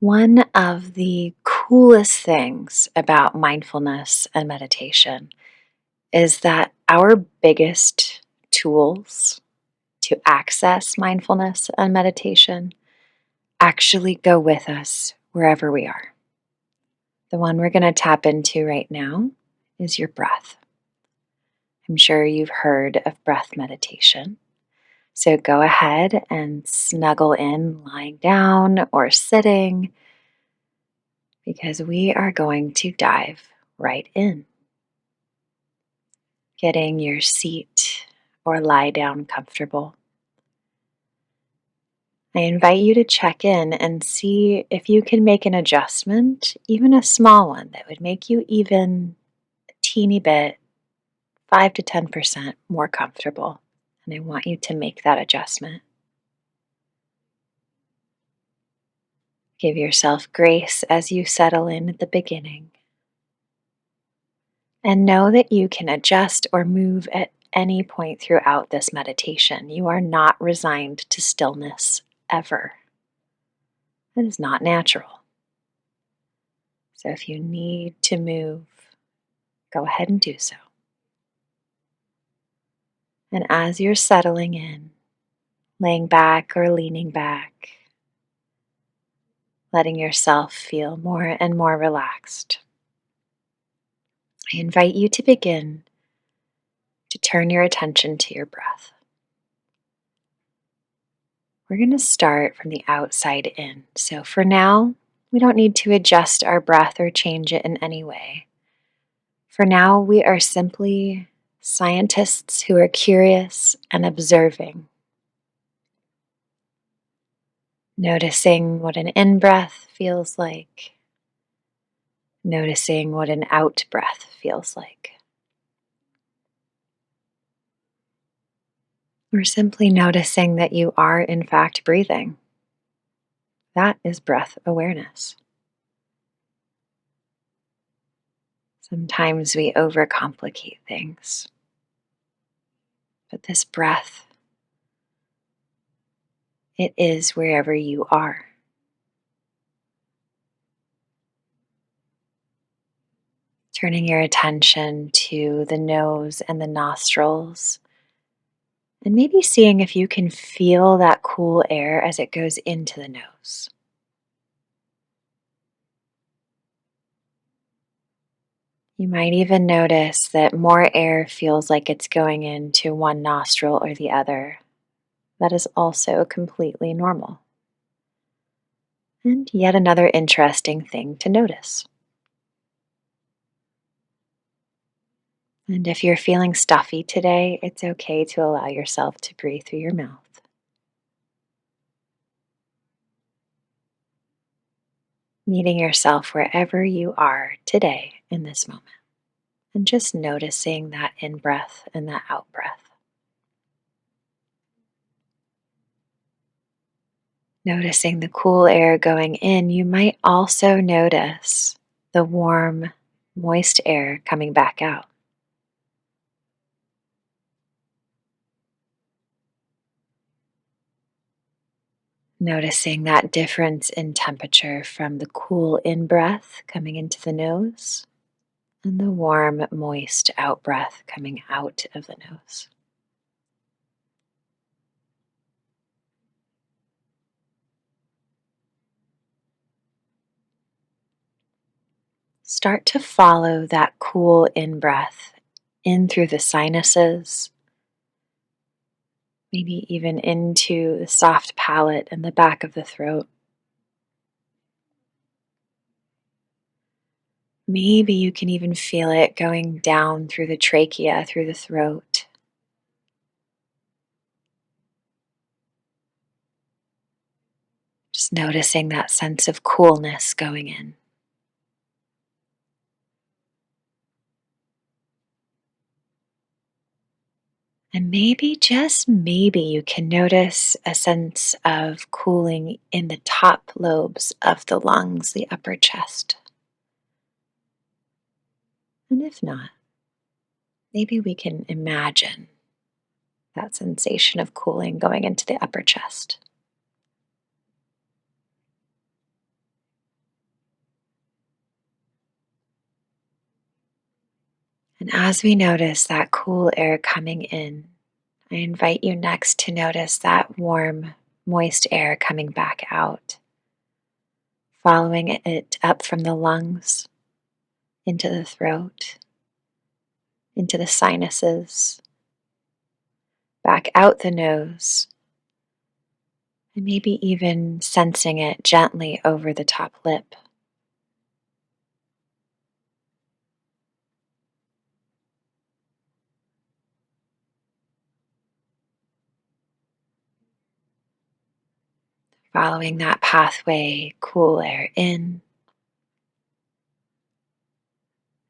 One of the coolest things about mindfulness and meditation is that our biggest tools to access mindfulness and meditation actually go with us wherever we are. The one we're going to tap into right now is your breath. I'm sure you've heard of breath meditation. So go ahead and snuggle in lying down or sitting because we are going to dive right in. Getting your seat or lie down comfortable. I invite you to check in and see if you can make an adjustment, even a small one that would make you even a teeny bit, 5 to 10% more comfortable. And I want you to make that adjustment. Give yourself grace as you settle in at the beginning. And know that you can adjust or move at any point throughout this meditation. You are not resigned to stillness ever. That is not natural. So if you need to move, go ahead and do so. And as you're settling in, laying back or leaning back, letting yourself feel more and more relaxed, I invite you to begin to turn your attention to your breath. We're going to start from the outside in. So for now, we don't need to adjust our breath or change it in any way. For now, we are simply scientists who are curious and observing, noticing what an in-breath feels like, noticing what an out-breath feels like. Or simply noticing that you are in fact breathing. That is breath awareness. Sometimes we overcomplicate things, but this breath, it is wherever you are. Turning your attention to the nose and the nostrils, and maybe seeing if you can feel that cool air as it goes into the nose. You might even notice that more air feels like it's going into one nostril or the other. That is also completely normal. And yet another interesting thing to notice. And if you're feeling stuffy today, it's okay to allow yourself to breathe through your mouth. Meeting yourself wherever you are today in this moment. And just noticing that in-breath and that out-breath. Noticing the cool air going in, you might also notice the warm, moist air coming back out. Noticing that difference in temperature from the cool in-breath coming into the nose and the warm, moist out-breath coming out of the nose. Start to follow that cool in-breath in through the sinuses, maybe even into the soft palate and the back of the throat. Maybe you can even feel it going down through the trachea, through the throat. Just noticing that sense of coolness going in. And maybe, just maybe, you can notice a sense of cooling in the top lobes of the lungs, the upper chest. And if not, maybe we can imagine that sensation of cooling going into the upper chest. And as we notice that cool air coming in, I invite you next to notice that warm, moist air coming back out, following it up from the lungs, into the throat, into the sinuses, back out the nose, and maybe even sensing it gently over the top lip. Following that pathway, cool air in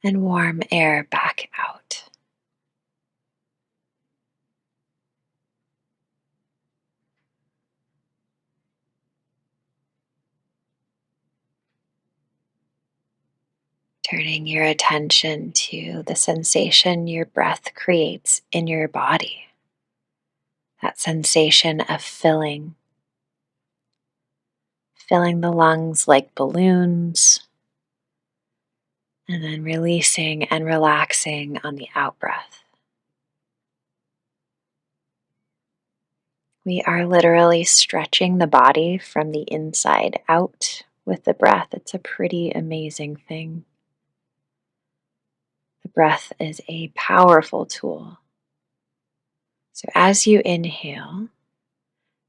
and warm air back out. Turning your attention to the sensation your breath creates in your body. That sensation of filling the lungs like balloons, and then releasing and relaxing on the out breath. We are literally stretching the body from the inside out with the breath. It's a pretty amazing thing. The breath is a powerful tool. So as you inhale,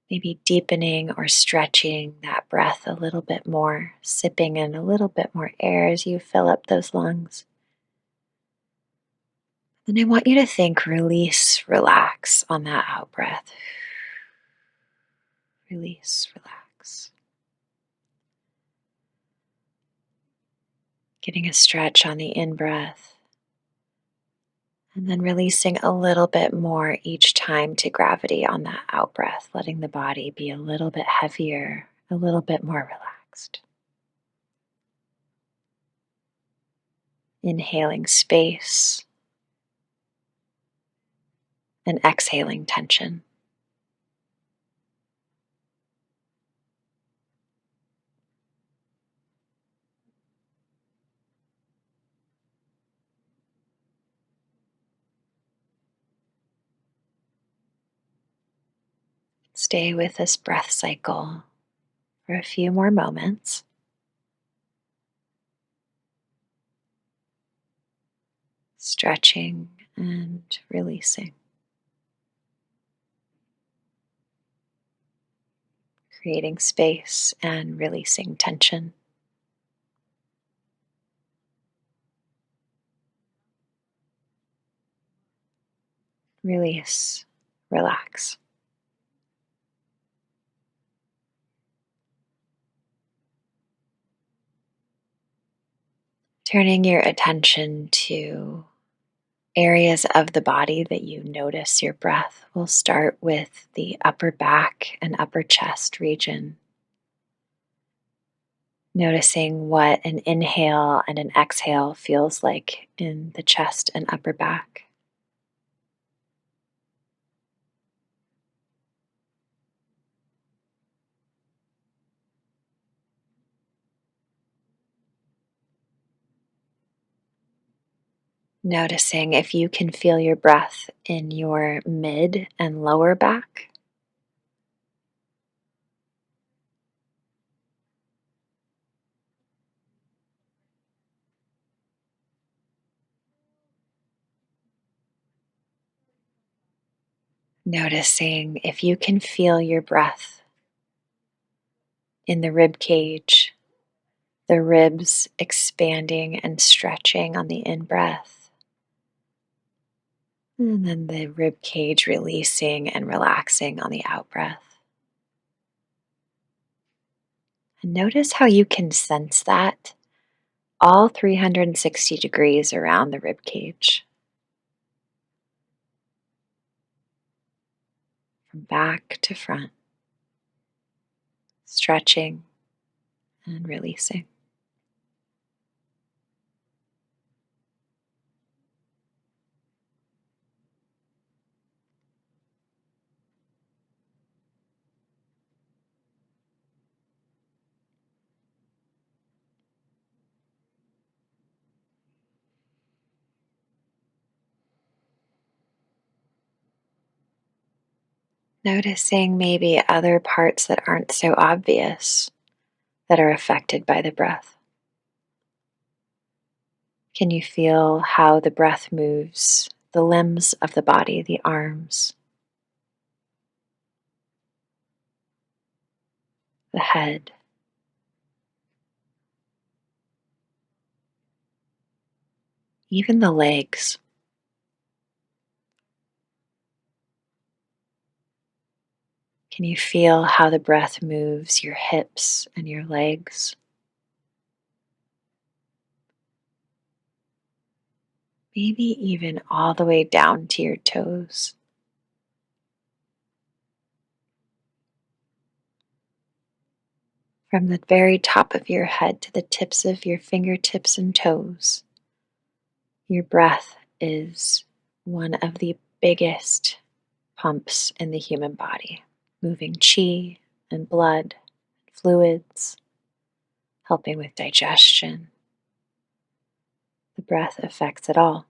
maybe deepening or stretching that breath a little bit more, sipping in a little bit more air as you fill up those lungs. And I want you to think release, relax on that out breath. Release, relax. Getting a stretch on the in breath. And then releasing a little bit more each time to gravity on that out breath, letting the body be a little bit heavier, a little bit more relaxed. Inhaling space and exhaling tension. Stay with this breath cycle for a few more moments. Stretching and releasing. Creating space and releasing tension. Release, relax. Turning your attention to areas of the body that you notice your breath. We'll start with the upper back and upper chest region. Noticing what an inhale and an exhale feels like in the chest and upper back. Noticing if you can feel your breath in your mid and lower back. Noticing if you can feel your breath in the rib cage, the ribs expanding and stretching on the in breath, and then the rib cage releasing and relaxing on the out breath. And notice how you can sense that all 360 degrees around the rib cage, from back to front, stretching and releasing. Noticing maybe other parts that aren't so obvious that are affected by the breath. Can you feel how the breath moves the limbs of the body, the arms, the head, even the legs? Can you feel how the breath moves your hips and your legs? Maybe even all the way down to your toes. From the very top of your head to the tips of your fingertips and toes, your breath is one of the biggest pumps in the human body, moving chi and blood, fluids, helping with digestion. The breath affects it all.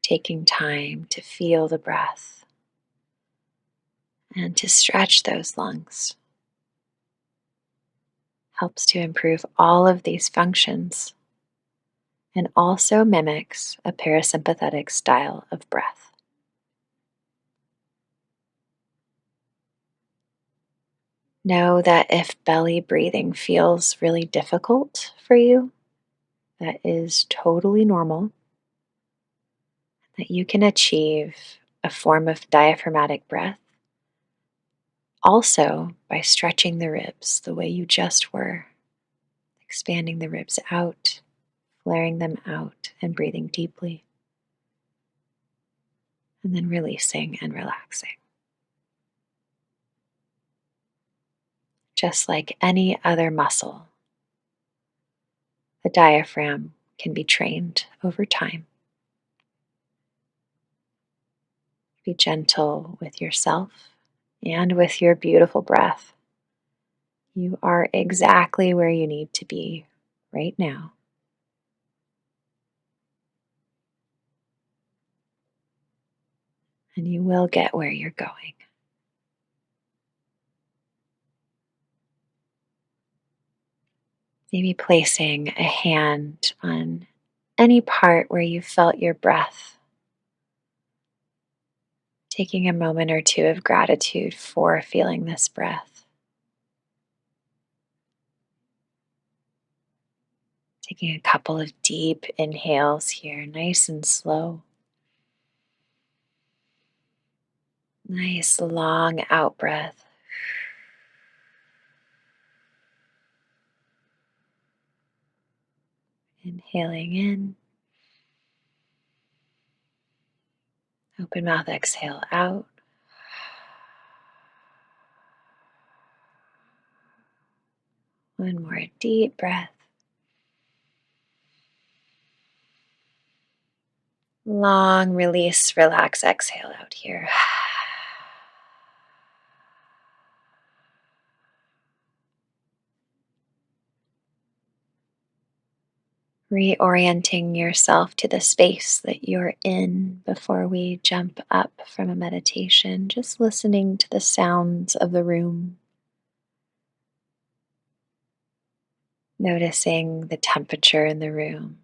Taking time to feel the breath and to stretch those lungs helps to improve all of these functions and also mimics a parasympathetic style of breath. Know that if belly breathing feels really difficult for you, that is totally normal, that you can achieve a form of diaphragmatic breath also by stretching the ribs the way you just were, expanding the ribs out, flaring them out, and breathing deeply, and then releasing and relaxing. Just like any other muscle, the diaphragm can be trained over time. Be gentle with yourself and with your beautiful breath. You are exactly where you need to be right now. And you will get where you're going. Maybe placing a hand on any part where you felt your breath. Taking a moment or two of gratitude for feeling this breath. Taking a couple of deep inhales here, nice and slow. Nice long out breath. Inhaling in. Open mouth, exhale out. One more deep breath. Long release, relax, exhale out here. Reorienting yourself to the space that you're in before we jump up from a meditation, just listening to the sounds of the room, noticing the temperature in the room.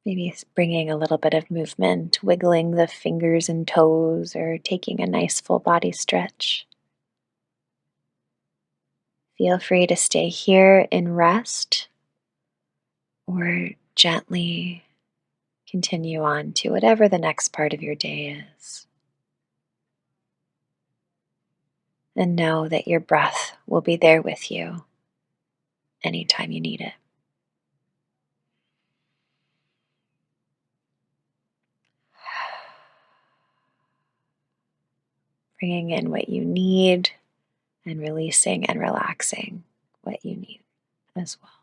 Maybe bringing a little bit of movement, wiggling the fingers and toes, or taking a nice full body stretch. Feel free to stay here in rest or gently continue on to whatever the next part of your day is. And know that your breath will be there with you anytime you need it. Bringing in what you need and releasing and relaxing what you need as well.